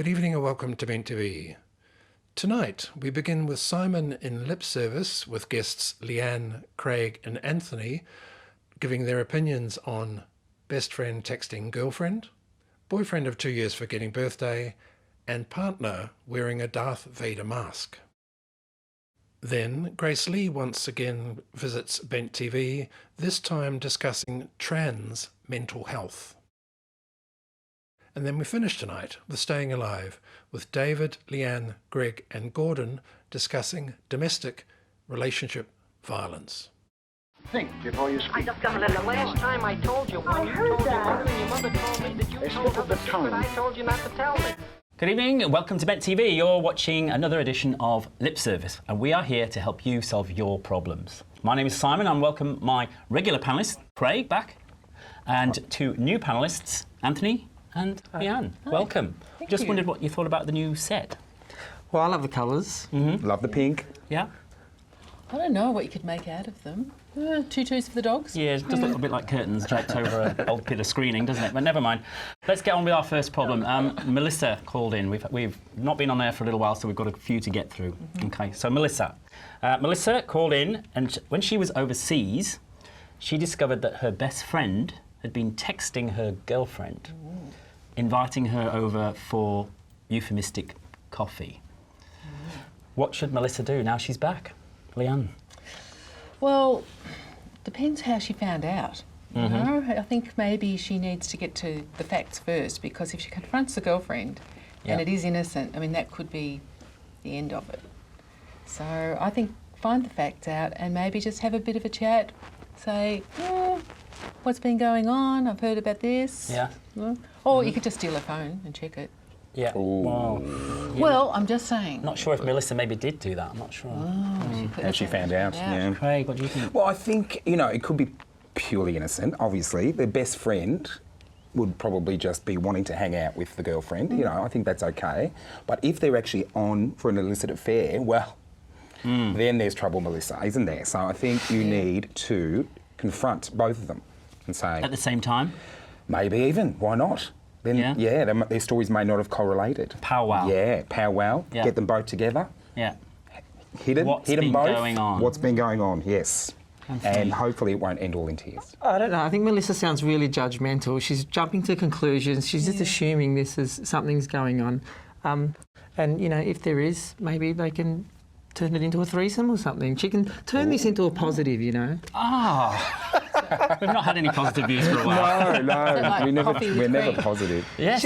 Good evening and welcome to Bent TV. Tonight we begin with Simon in lip service with guests Leanne, Craig and Anthony giving their opinions on best friend texting girlfriend, boyfriend of 2 years forgetting birthday, and partner wearing a Darth Vader mask. Then Grace Lee once again visits Bent TV, this time discussing trans mental health. And then we finish tonight with Staying Alive with David, Leanne, Greg and Gordon discussing domestic relationship violence. Think before you speak. I just got a little. The last time I told you, when you told your mother and your mother told me that you told her the secret, I told you not to tell me. Good evening and welcome to Bent TV. You're watching another edition of Lip Service and we are here to help you solve your problems. My name is Simon and welcome my regular panellists, Craig, back, and two new panellists, Anthony and Leanne. Welcome. Just wondered what you thought about the new set. Well, I love the colours. Love the pink. Yeah? I don't know what you could make out of them. Tutus for the dogs? Yeah, it does look a bit like curtains draped over an old bit of screening, doesn't it? But never mind. Let's get on with our first problem. Melissa called in. We've not been on air for a little while, so we've got a few to get through. Okay, so Melissa. Melissa called in, and when she was overseas, she discovered that her best friend had been texting her girlfriend, inviting her over for euphemistic coffee. What should Melissa do now she's back? Leanne? Well, depends how she found out. You know? I think maybe she needs to get to the facts first, because if she confronts the girlfriend and it is innocent, I mean, that could be the end of it. So I think find the facts out and maybe just have a bit of a chat. Say, what's been going on? I've heard about this. Yeah. Or you could just steal her phone and check it. Yeah. Wow. Well, I'm just saying. Not sure if Melissa maybe did do that. I'm not sure. As she found out, yeah. Craig, what do you think? Well, I think, it could be purely innocent, obviously. Their best friend would probably just be wanting to hang out with the girlfriend. I think that's okay. But if they're actually on for an illicit affair, well, then there's trouble, Melissa, isn't there? So I think you need to confront both of them and say... At the same time? Maybe even. Why not? Then, their stories may not have correlated. Powwow. Yeah, powwow. Yeah. Get them both together. Yeah. Hit them both. What's been going on? What's been going on, yes. And hopefully it won't end all in tears. I don't know. I think Melissa sounds really judgmental. She's jumping to conclusions. She's just assuming this is something's going on. And, if there is, maybe they can turn it into a threesome or something. She can turn this into a positive, We've not had any positive views for a while. No, like we're never positive. Yes.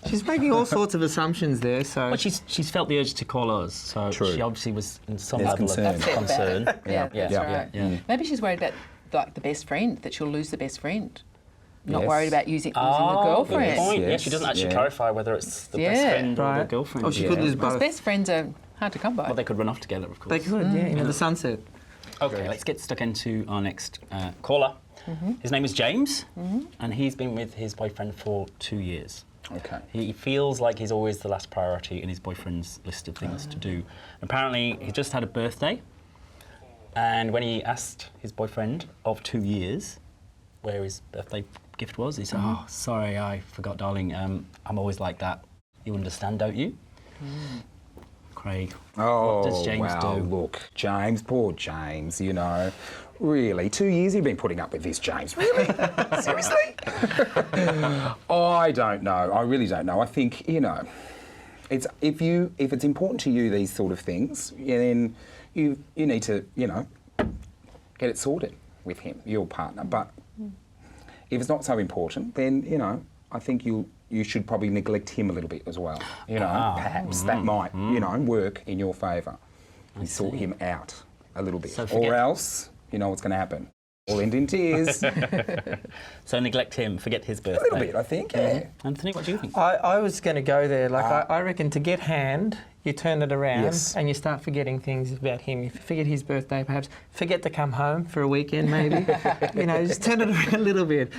She's making all sorts of assumptions there, so... But she's felt the urge to call us, so True. she obviously was in some There's level concern. of concern. That's right. Yeah. Maybe she's worried about the best friend, that she'll lose the best friend. Not Yes. worried about losing the girlfriend. Good point. Yes, Yeah, she doesn't actually yeah. clarify whether it's the best friend or the girlfriend. Or she could lose Because both. best friends are hard to come by. Well, they could run off together, of course. They could, into the sunset. Okay, let's get stuck into our next caller. His name is James, and he's been with his boyfriend for 2 years. Okay. He feels like he's always the last priority in his boyfriend's list of things to do. Apparently, he just had a birthday, and when he asked his boyfriend of 2 years where his birthday gift was, he said, "Oh, sorry, I forgot, darling. I'm always like that. You understand, don't you?" Craig, what does James do? Look, James, poor James, Really, 2 years you've been putting up with this, James? Really? Seriously? I don't know. I really don't know. I think, it's if it's important to you, these sort of things, then you need to, get it sorted with him, your partner. But if it's not so important, then, I think you should probably neglect him a little bit as well. Perhaps that might, work in your favour. You sort him out a little bit. So or else, you know what's going to happen. All end in tears. So neglect him, forget his birthday. A little bit, I think, yeah. Anthony, what do you think? I was going to go there. I reckon to get hand, you turn it around Yes. and you start forgetting things about him. You forget his birthday, perhaps. Forget to come home for a weekend, maybe. Just turn it around a little bit.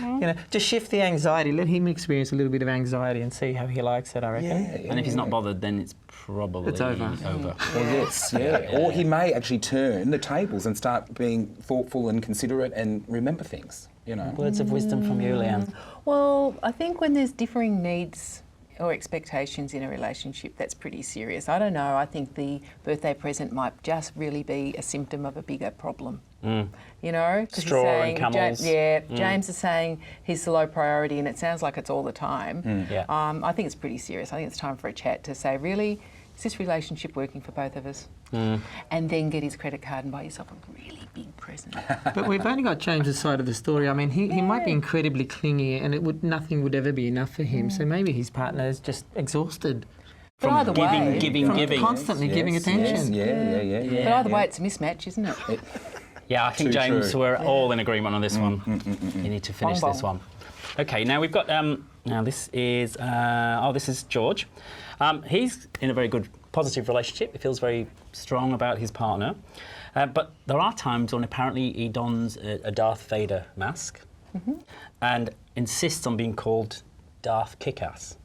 Just shift the anxiety. Let him experience a little bit of anxiety and see how he likes it, I reckon. And if he's not bothered, then it's probably over. Well, yes, Or he may actually turn the tables and start being thoughtful and considerate and remember things, Words of wisdom from you, Leanne. Well, I think when there's differing needs or expectations in a relationship, that's pretty serious. I don't know. I think the birthday present might just really be a symptom of a bigger problem. You know, 'cause Straw he's saying, and camels. James is saying he's the low priority, and it sounds like it's all the time. Yeah. I think it's pretty serious. I think it's time for a chat to say, really, is this relationship working for both of us? And then get his credit card and buy yourself a really big present. But we've only got James's side of the story. I mean, he might be incredibly clingy, and nothing would ever be enough for him. So maybe his partner is just exhausted. But either way, Giving. Constantly giving attention. But either way, it's a mismatch, isn't it? Yeah, I think, Too James, true. we're all in agreement on this one. You need to finish Bong this bong. one. Okay, now we've got, now this is George. He's in a very good, positive relationship. He feels very strong about his partner. But there are times when apparently he dons a Darth Vader mask and insists on being called Darth Kickass.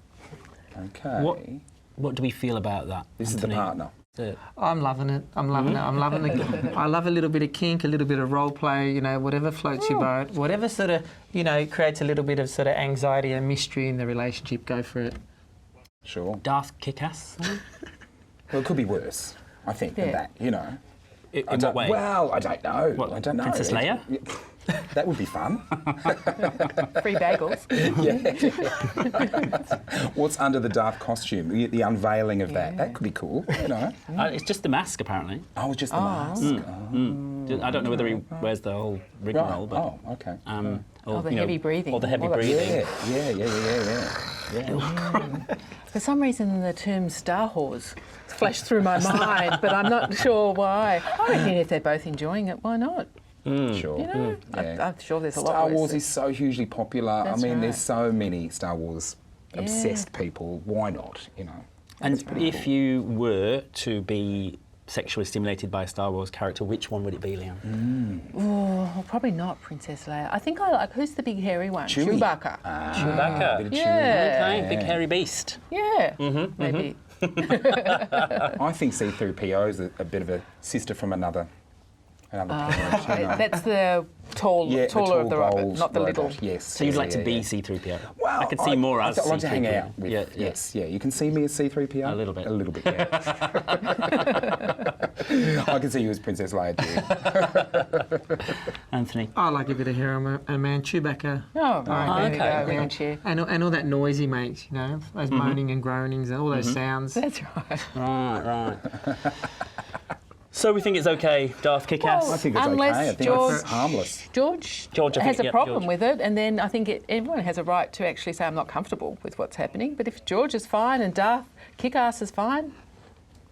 Okay. What do we feel about that? This is the Anthony? partner. I'm loving it. I'm loving it. I'm loving it. I love a little bit of kink, a little bit of role play, you know, whatever floats your boat, whatever sort of, you know, creates a little bit of sort of anxiety and mystery in the relationship, go for it. Sure. Darth Kickass? Well, it could be worse, I think, than that, you know. In what way? Well, I don't know. What, I don't know. Princess Leia? That would be fun. Free bagels. What's under the Darth costume? The unveiling of that. That could be cool, you know. It's just the mask, apparently. Oh, just the mask. I don't know whether he wears the whole rigmarole, but... Oh, okay. Or, the you know, heavy breathing. Or the heavy All that- breathing. Yeah. For some reason, the term Star Wars flashed through my mind, but I'm not sure why. I reckon if they're both enjoying it, why not? Sure. You know, Yeah. I'm sure there's a lot Star worse. Wars is so hugely popular. That's I mean, right. there's so many Star Wars obsessed people. Why not, you know? And if you were to be sexually stimulated by a Star Wars character, which one would it be, Leanne? Oh, probably not Princess Leia. I think I like, who's the big hairy one? Chewie. Chewbacca. Chewbacca. Bit of Yeah. Okay, big hairy beast. Yeah, maybe. I think C-3PO is a bit of a sister from another planet. You know. That's the taller tall, of the robot, bold not the robot, little. Yes. So you'd like to be C-3PO? Well, I could see more as I'd like to hang C-3PO. out with. Yeah. Yes, yeah. You can see me as C-3PO. A little bit. A little bit. Yeah. I can see you as Princess Leia too. Anthony? I like a bit of hair on a man. Chewbacca. Oh, right, there we go. okay. Good chair. And all that noise he makes, you know, those moaning and groanings and all those sounds. That's right. Right. So we think it's okay, Darth Kickass? Well, I think it's Unless okay. I think George- it's harmless. George I has think, a problem George. with it, and then I think everyone has a right to actually say, I'm not comfortable with what's happening. But if George is fine and Darth Kickass is fine,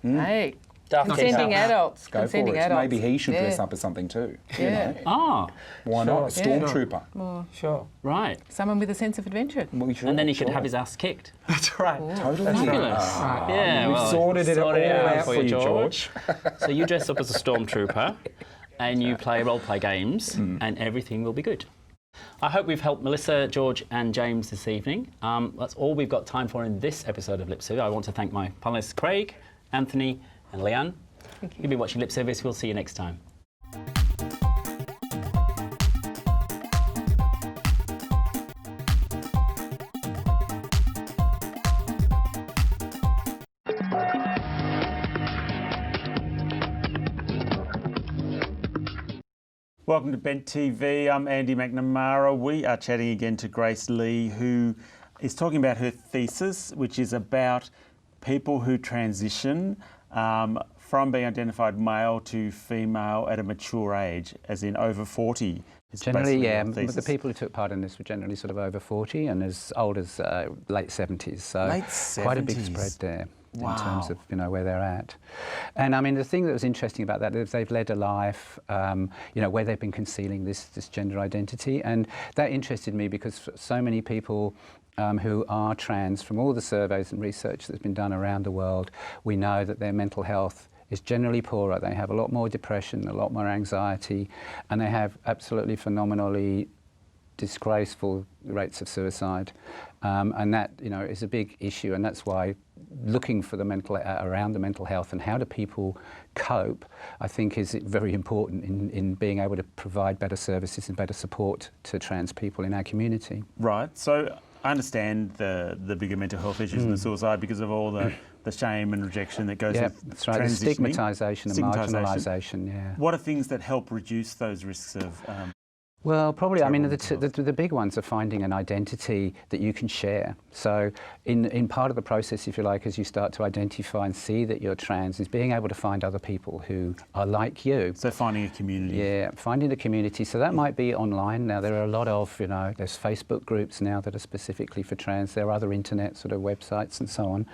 hey, Darth consenting Kickass. adults. Go for consenting it. adults. Maybe he should dress Yeah. up as something too. You Yeah. know? Ah, Why not? A Sure. stormtrooper. Sure. right. Someone with a sense of adventure. Well, sure, And then he could sure. have his ass kicked. That's right. Totally. Fabulous. Ah, Yeah, we've well, sorted it all out for you, George. So you dress up as a stormtrooper and you play role-play games and everything will be good. I hope we've helped Melissa, George and James this evening. That's all we've got time for in this episode of Lip Service. I want to thank my panellists Craig, Anthony and Leanne. You've been watching Lip Service. We'll see you next time. Welcome to Bent TV. I'm Andy McNamara. We are chatting again to Grace Lee, who is talking about her thesis, which is about people who transition from being identified male to female at a mature age, as in over 40. is Generally, basically yeah. her The thesis. people who took part in this were generally sort of over 40 and as old as late 70s. So Late quite a big 70s. spread there. Wow. In terms of where they're at, and I mean the thing that was interesting about that is they've led a life where they've been concealing this gender identity, and that interested me because so many people who are trans, from all the surveys and research that's been done around the world, we know that their mental health is generally poorer. They have a lot more depression, a lot more anxiety, and they have absolutely phenomenally disgraceful rates of suicide, and that is a big issue, and that's why looking for the around the mental health and how do people cope, I think is very important in being able to provide better services and better support to trans people in our community. Right. So I understand the bigger mental health issues and the suicide because of all the shame and rejection that goes with that's right. The stigmatisation and marginalisation. Yeah. What are things that help reduce those risks of? Well, probably, I mean, the big ones are finding an identity that you can share. So in part of the process, if you like, as you start to identify and see that you're trans, is being able to find other people who are like you. So finding a community. Yeah, finding a community. So that might be online. Now, there are a lot of, there's Facebook groups now that are specifically for trans. There are other internet sort of websites and so on.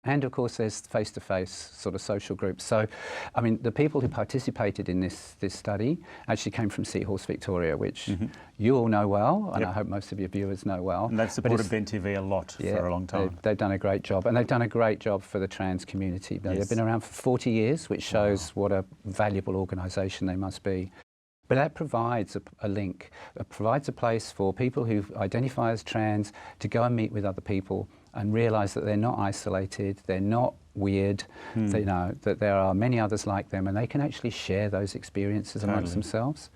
And of course, there's face-to-face sort of social groups. So, I mean, the people who participated in this study actually came from Seahorse Victoria, which you all know well, and I hope most of your viewers know well. And they've supported Ben TV a lot for a long time. They've done a great job, and they've done a great job for the trans community. They've been around for 40 years, which shows what a valuable organisation they must be. But that provides a link, it provides a place for people who identify as trans to go and meet with other people and realise that they're not isolated, they're not weird, they know that there are many others like them, and they can actually share those experiences amongst themselves.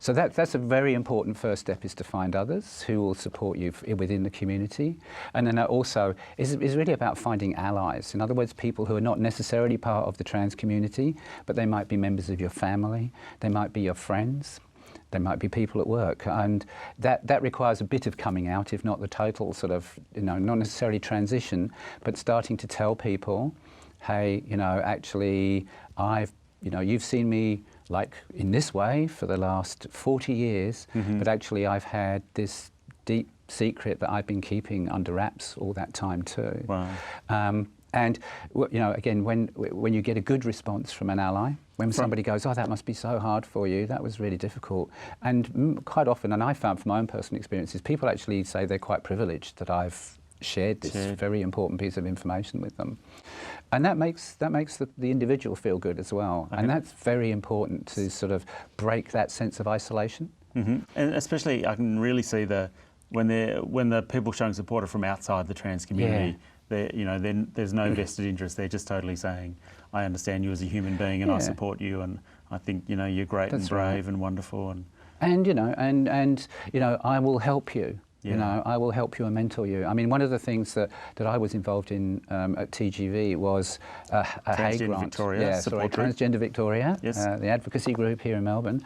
So that's a very important first step, is to find others who will support you within the community. And then also is really about finding allies. In other words, people who are not necessarily part of the trans community, but they might be members of your family, they might be your friends, they might be people at work. And that requires a bit of coming out, if not the total sort of, not necessarily transition, but starting to tell people, hey, actually, you've seen me like in this way for the last 40 years, but actually I've had this deep secret that I've been keeping under wraps all that time too. Wow. And again, when you get a good response from an ally, when somebody goes, oh, that must be so hard for you, that was really difficult. And quite often, and I found from my own personal experiences, people actually say they're quite privileged that I've shared this very important piece of information with them. And that makes the individual feel good as well. Okay. And that's very important to sort of break that sense of isolation. And especially, I can really see when the people showing support are from outside the trans community. Then there's no vested interest. They're just totally saying, I understand you as a human being and I support you, and I think you're great and brave and wonderful, and I will help you. I will help you and mentor you. I mean, one of the things that I was involved in at TGV was a Hay grant. Victoria, Transgender Victoria, the advocacy group here in Melbourne,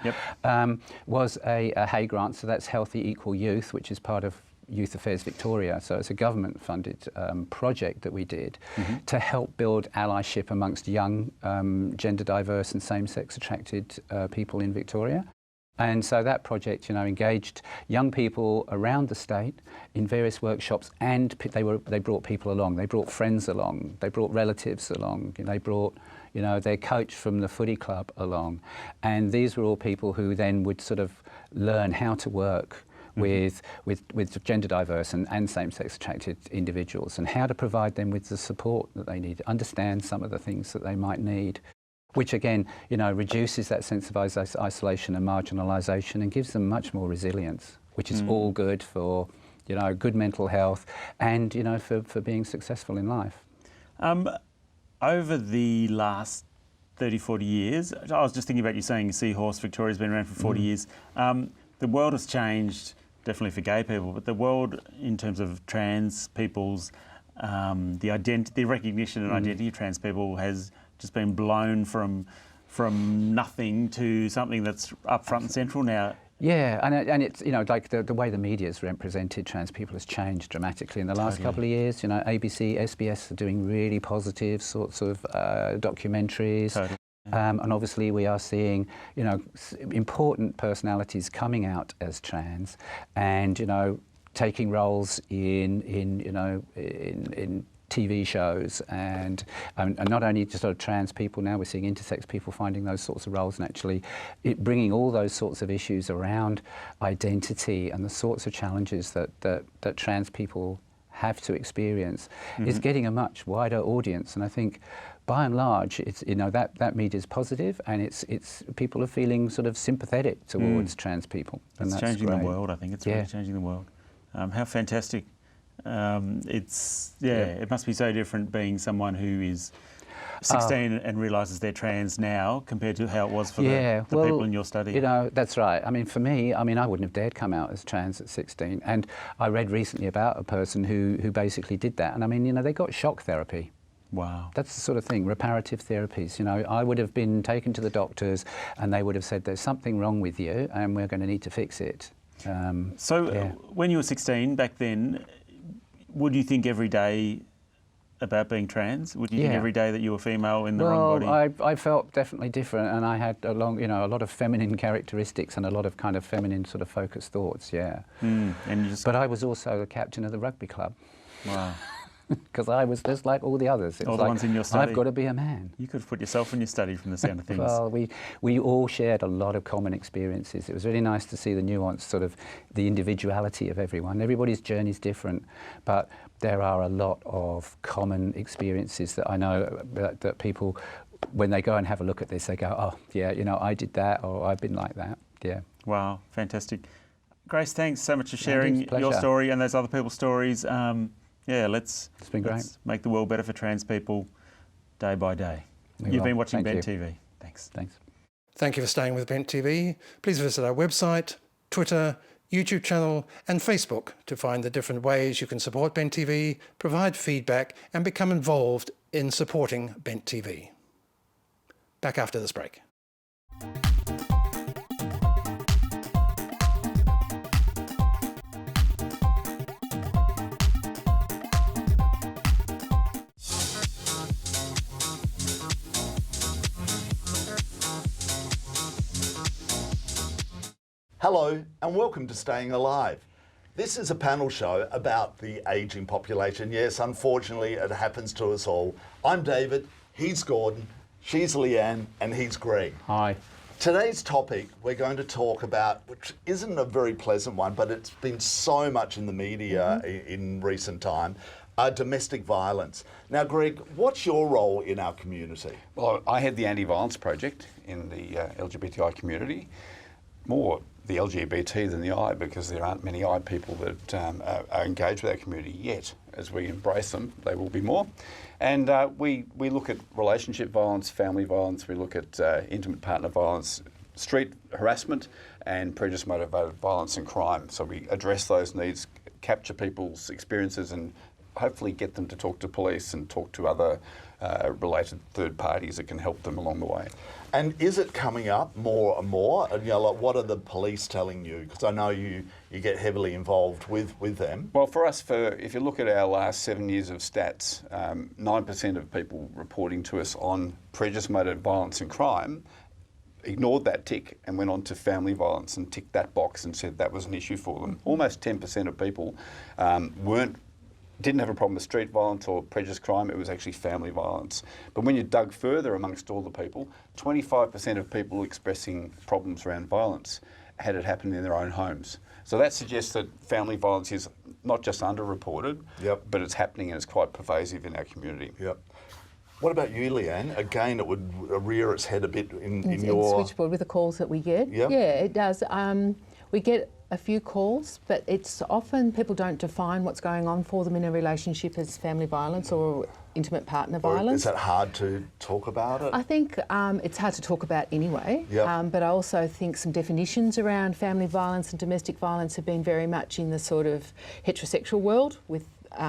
was a Hay grant. So that's Healthy Equal Youth, which is part of Youth Affairs Victoria. So it's a government-funded project that we did to help build allyship amongst young, gender-diverse and same-sex attracted people in Victoria. And so that project, engaged young people around the state in various workshops, and they brought people along. They brought friends along. They brought relatives along. They brought, their coach from the footy club along. And these were all people who then would sort of learn how to work with gender diverse and same-sex attracted individuals, and how to provide them with the support that they need, understand some of the things that they might need, which again, reduces that sense of isolation and marginalisation and gives them much more resilience, which is all good for, good mental health and, for being successful in life. Over the last 30, 40 years, I was just thinking about you saying Seahorse Victoria's been around for 40 years. The world has changed, definitely for gay people, but the world in terms of trans people's, the recognition and identity of trans people has just been blown from nothing to something that's up front and central now. Yeah, and it's, like the way the media's represented trans people has changed dramatically in the last couple of years. ABC, SBS are doing really positive sorts of documentaries. Totally. And obviously we are seeing, important personalities coming out as trans and, taking roles in TV shows and not only just sort of trans people, now we're seeing intersex people finding those sorts of roles, and actually bringing all those sorts of issues around identity and the sorts of challenges that trans people have to experience is getting a much wider audience. And I think by and large it's that media is positive, and it's people are feeling sort of sympathetic towards trans people, and it's that's changing great. the world. I think it's really changing the world. How fantastic. It must be so different being someone who is 16 and realises they're trans now compared to how it was for the people in your study? You know, that's right. I mean, for me, I wouldn't have dared come out as trans at 16. And I read recently about a person who basically did that. And I mean, you know, they got shock therapy. Wow. That's the sort of thing, reparative therapies. You know, I would have been taken to the doctors and they would have said, there's something wrong with you and we're going to need to fix it. When you were 16, back then, would you think every day about being trans? Would you think every day that you were female in the wrong body? Well, I felt definitely different, and I had a lot of feminine characteristics and a lot of kind of feminine sort of focused thoughts. Yeah. But I was also the captain of the rugby club. Wow. Because I was just like all the others. It's all the ones in your study. I've got to be a man. You could have put yourself in your study from the sound of things. Well, we all shared a lot of common experiences. It was really nice to see the nuance, sort of the individuality of everyone. Everybody's journey is different, but there are a lot of common experiences that I know that people, when they go and have a look at this, they go, oh, yeah, you know, I did that, or I've been like that. Yeah. Wow, fantastic. Grace, thanks so much for sharing your story and those other people's stories. Let's make the world better for trans people day by day. You've been watching Bent TV. Thanks. Thank you for staying with Bent TV. Please visit our website, Twitter, YouTube channel and Facebook to find the different ways you can support Bent TV, provide feedback and become involved in supporting Bent TV. Back after this break. Hello and welcome to Staying Alive. This is a panel show about the ageing population. Yes, unfortunately it happens to us all. I'm David, he's Gordon, she's Leanne and he's Greg. Hi. Today's topic we're going to talk about, which isn't a very pleasant one, but it's been so much in the media in recent time, domestic violence. Now Greg, what's your role in our community? Well, I head the Anti-Violence Project in the LGBTI community. More the LGBT than the I, because there aren't many I people that are engaged with our community yet. As we embrace them, they will be more. And we look at relationship violence, family violence, we look at intimate partner violence, street harassment and prejudice motivated violence and crime. So we address those needs, capture people's experiences and hopefully get them to talk to police and talk to other related third parties that can help them along the way. And is it coming up more and more? You know, like, what are the police telling you? Because I know you get heavily involved with them. Well, for us, if you look at our last 7 years of stats, 9% of people reporting to us on prejudice-motivated violence and crime ignored that tick and went on to family violence and ticked that box and said that was an issue for them. Almost 10% of people didn't have a problem with street violence or prejudice crime, it was actually family violence. But when you dug further amongst all the people, 25% of people expressing problems around violence had it happen in their own homes. So that suggests that family violence is not just underreported, but it's happening and it's quite pervasive in our community. Yep. What about you, Leanne? Again, it would rear its head a bit in your... switchboard with the calls that we get. Yep. Yeah, it does. We get a few calls, but it's often people don't define what's going on for them in a relationship as family violence or intimate partner violence. Is it hard to talk about it? I think it's hard to talk about anyway, Yep. but I also think some definitions around family violence and domestic violence have been very much in the sort of heterosexual world with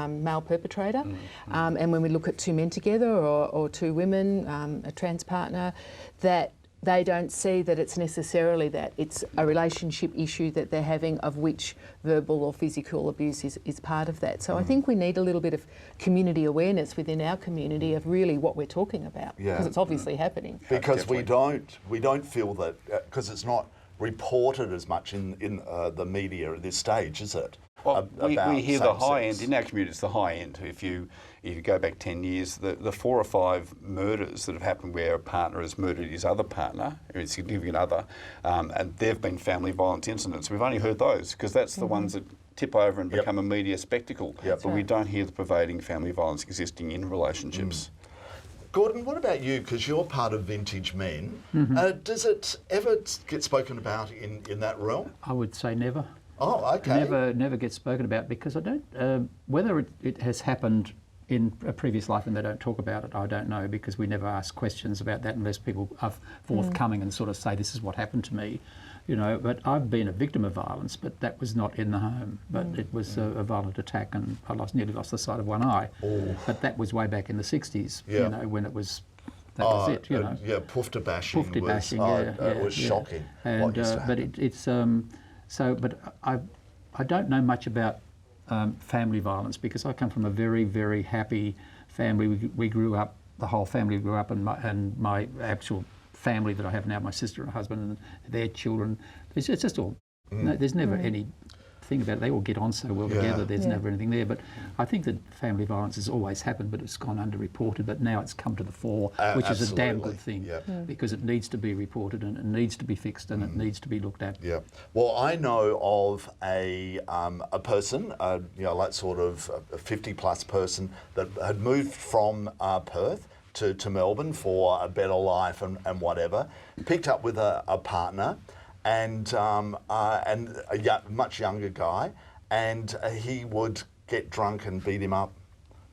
male perpetrator. And when we look at two men together or two women, a trans partner, that they don't see that it's necessarily that. It's a relationship issue that they're having, of which verbal or physical abuse is part of that. So I think we need a little bit of community awareness within our community of really what we're talking about, because it's obviously happening. Because we don't feel that, because it's not reported as much in the media at this stage, is it? Well, we hear the high end, in our community it's the high end. If you go back 10 years, the 4 or 5 murders that have happened where a partner has murdered his other partner, or his significant other, and they've been family violence incidents. We've only heard those, because that's the ones that tip over and become a media spectacle. But we don't hear the pervading family violence existing in relationships. Gordon, what about you? Because you're part of Vintage Men. Does it ever get spoken about in that realm? I would say never. Oh, okay. Never gets spoken about, because I don't. Whether it has happened in a previous life and they don't talk about it, I don't know, because we never ask questions about that unless people are forthcoming and sort of say, this is what happened to me, you know. But I've been a victim of violence, but that was not in the home, but it was a violent attack, and I nearly lost the sight of one eye. But that was way back in the 60s, you know, when it was, that was it, you know. Yeah, poofta bashing It was shocking. And, but I don't know much about family violence, because I come from a very, very happy family. We grew up, the whole family grew up, and my actual family that I have now, my sister and husband and their children, it's just all, no, there's never any thing about it. They all get on so well together, there's never anything there. But I think that family violence has always happened, but it's gone underreported. But now it's come to the fore, which is a damn good thing, because it needs to be reported and it needs to be fixed and it needs to be looked at. Yeah. Well, I know of a person, you know, like sort of a 50-plus person that had moved from Perth to Melbourne for a better life and whatever, picked up with a partner, and a much younger guy, and he would get drunk and beat him up.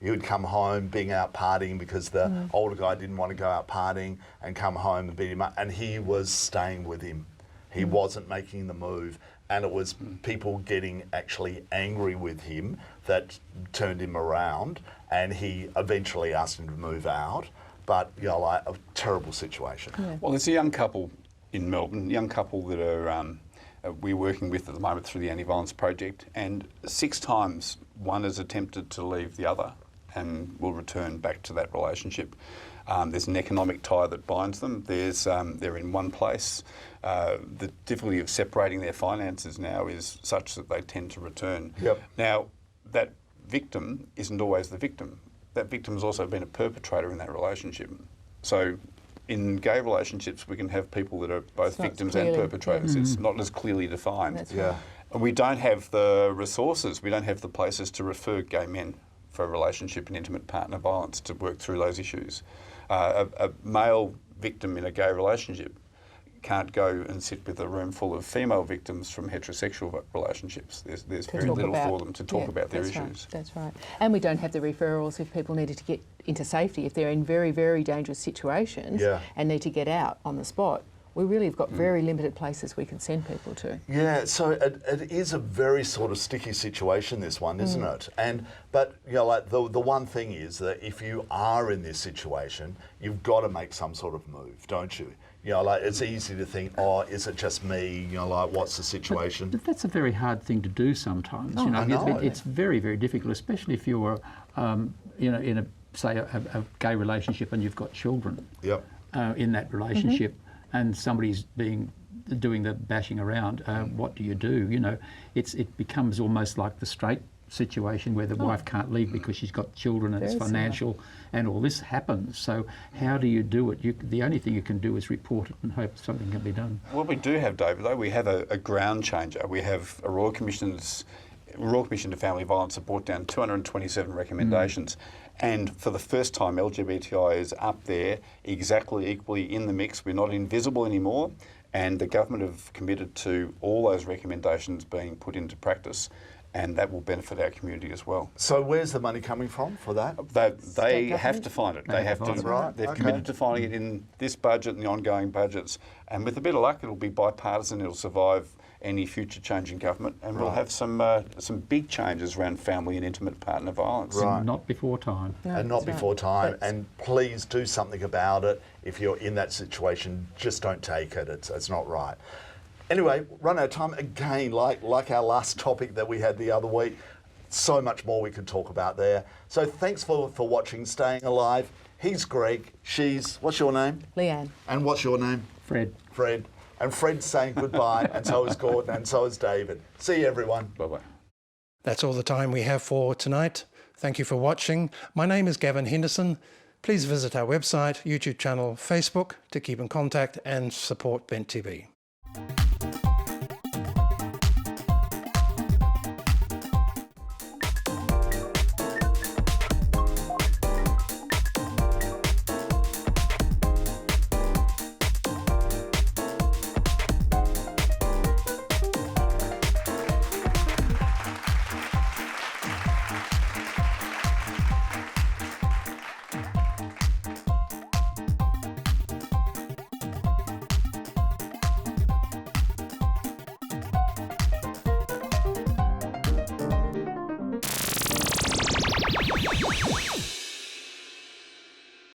He would come home being out partying because the older guy didn't want to go out partying, and come home and beat him up, and he was staying with him. He wasn't making the move, and it was people getting actually angry with him that turned him around, and he eventually asked him to move out. But, you know, like a terrible situation. Well, there's a young couple in Melbourne, young couple that are we're working with at the moment through the Anti-Violence Project, and 6 times one has attempted to leave the other and will return back to that relationship. There's an economic tie that binds them. There's they're in one place. The difficulty of separating their finances now is such that they tend to return. Now, that victim isn't always the victim. That victim has also been a perpetrator in that relationship. So in gay relationships, we can have people that are both victims and perpetrators. It's not as clearly defined. And we don't have the resources, we don't have the places to refer gay men for relationship and intimate partner violence to work through those issues. A male victim in a gay relationship can't go and sit with a room full of female victims from heterosexual relationships. There's very little for them to talk about their issues. That's right. And we don't have the referrals if people needed to get into safety. If they're in very, very dangerous situations and need to get out on the spot, we really have got very limited places we can send people to. Yeah, so it is a very sort of sticky situation, this one, isn't it? But you know, like the one thing is that if you are in this situation, you've got to make some sort of move, don't you? You know, like it's easy to think, oh, is it just me? You know, like what's the situation? But that's a very hard thing to do sometimes. You know, I know. It's very, very difficult, especially if you're, you know, in a say a gay relationship and you've got children. In that relationship, and somebody's doing the bashing around. What do you do? You know, it becomes almost like the straight situation where the wife can't leave because she's got children and it's financial and all this happens. So how do you do it? The only thing you can do is report it and hope something can be done. What we do have, David, though, we have a ground changer. We have a Royal Commission to Family Violence that brought down 227 recommendations. And for the first time, LGBTI is up there, exactly equally in the mix. We're not invisible anymore. And the government have committed to all those recommendations being put into practice, and that will benefit our community as well. So where's the money coming from for that? They have to find it. They have to. They've committed to finding it in this budget and the ongoing budgets. And with a bit of luck, it'll be bipartisan. It'll survive any future change in government, and we'll have some big changes around family and intimate partner violence. Not before time. No, and not before time. And please do something about it. If you're in that situation, just don't take it. It's not right. Anyway, run out of time again, like our last topic that we had the other week. So much more we could talk about there. So thanks for watching Staying Alive. He's Greg. She's, what's your name? Leanne. And what's your name? Fred. Fred. And Fred's saying goodbye, and so is Gordon, and so is David. See you, everyone. Bye-bye. That's all the time we have for tonight. Thank you for watching. My name is Gavin Henderson. Please visit our website, YouTube channel, Facebook to keep in contact and support Bent TV. you.